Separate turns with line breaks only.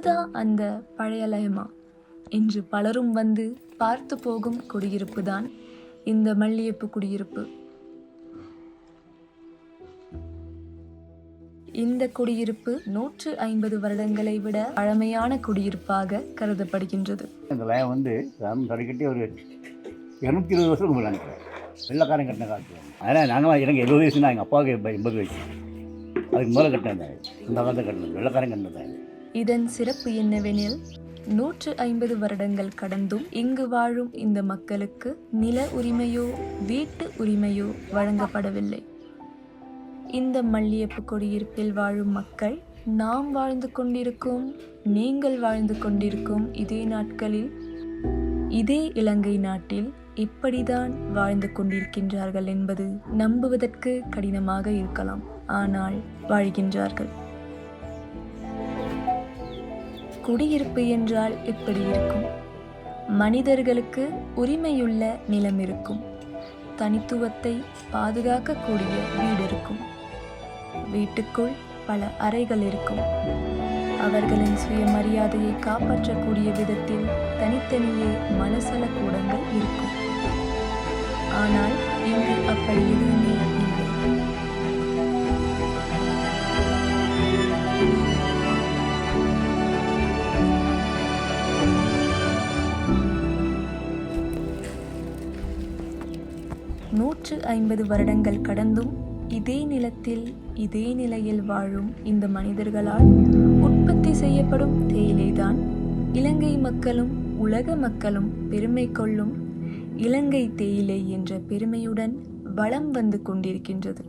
இதுதான் அந்த பழையலயமா என்று பலரும் வந்து பார்த்து போகும் குடியிருப்பு தான் இந்த மல்லியப்பு குடியிருப்பு. இந்த குடியிருப்பு 150 வருடங்களை விட பழமையான குடியிருப்பாக கருதப்படுகின்றது.
இந்த லயம் வந்து கடைக்கட்டி ஒரு 220 வருஷம் நினைக்கிறேன். வெள்ளக்காரன் கட்டின காலத்தில். அதனால் நாங்கள் எனக்கு 70 வயசுனா எங்கள் அப்பாவுக்கு 80 வயசு. அதுக்கு முதல்ல கட்டினது இந்த காலத்தை கட்டினது வெள்ளக்காரன் கட்டினது.
இதன் சிறப்பு என்னவெனில் 150 வருடங்கள் கடந்தும் இங்கு வாழும் இந்த மக்களுக்கு நில உரிமையோ வீட்டு உரிமையோ வழங்கப்படவில்லை. இந்த மல்லியப்பு குடியிருப்பில் வாழும் மக்கள் நாம் வாழ்ந்து கொண்டிருக்கும், நீங்கள் வாழ்ந்து கொண்டிருக்கும் இதே நாட்களில் இதே இலங்கை நாட்டில் இப்படிதான் வாழ்ந்து கொண்டிருக்கின்றார்கள் என்பது நம்புவதற்கு கடினமாக இருக்கலாம். ஆனால் வாழ்கின்றார்கள். குடியிருப்பு என்றால் எப்படி இருக்கும்? மனிதர்களுக்கு உரிமையுள்ள நிலம் இருக்கும். தனித்துவத்தை பாதுகாக்கக்கூடிய வீடு இருக்கும். வீட்டுக்குள் பல அறைகள் இருக்கும். அவர்களின் சுயமரியாதையை காப்பாற்றக்கூடிய விதத்தில் தனித்தனியே மலசல கூடங்கள் இருக்கும். ஆனால் இங்கு அப்படி எதுவுமே இல்லை. நூற்று 50 வருடங்கள் கடந்தும் இதே நிலத்தில் இதே நிலையில் வாழும் இந்த மனிதர்களால் உற்பத்தி செய்யப்படும் தேயிலைதான் இலங்கை மக்களும் உலக மக்களும் பெருமை கொள்ளும் இலங்கை தேயிலை என்ற பெருமையுடன் வலம் வந்து கொண்டிருக்கின்றது.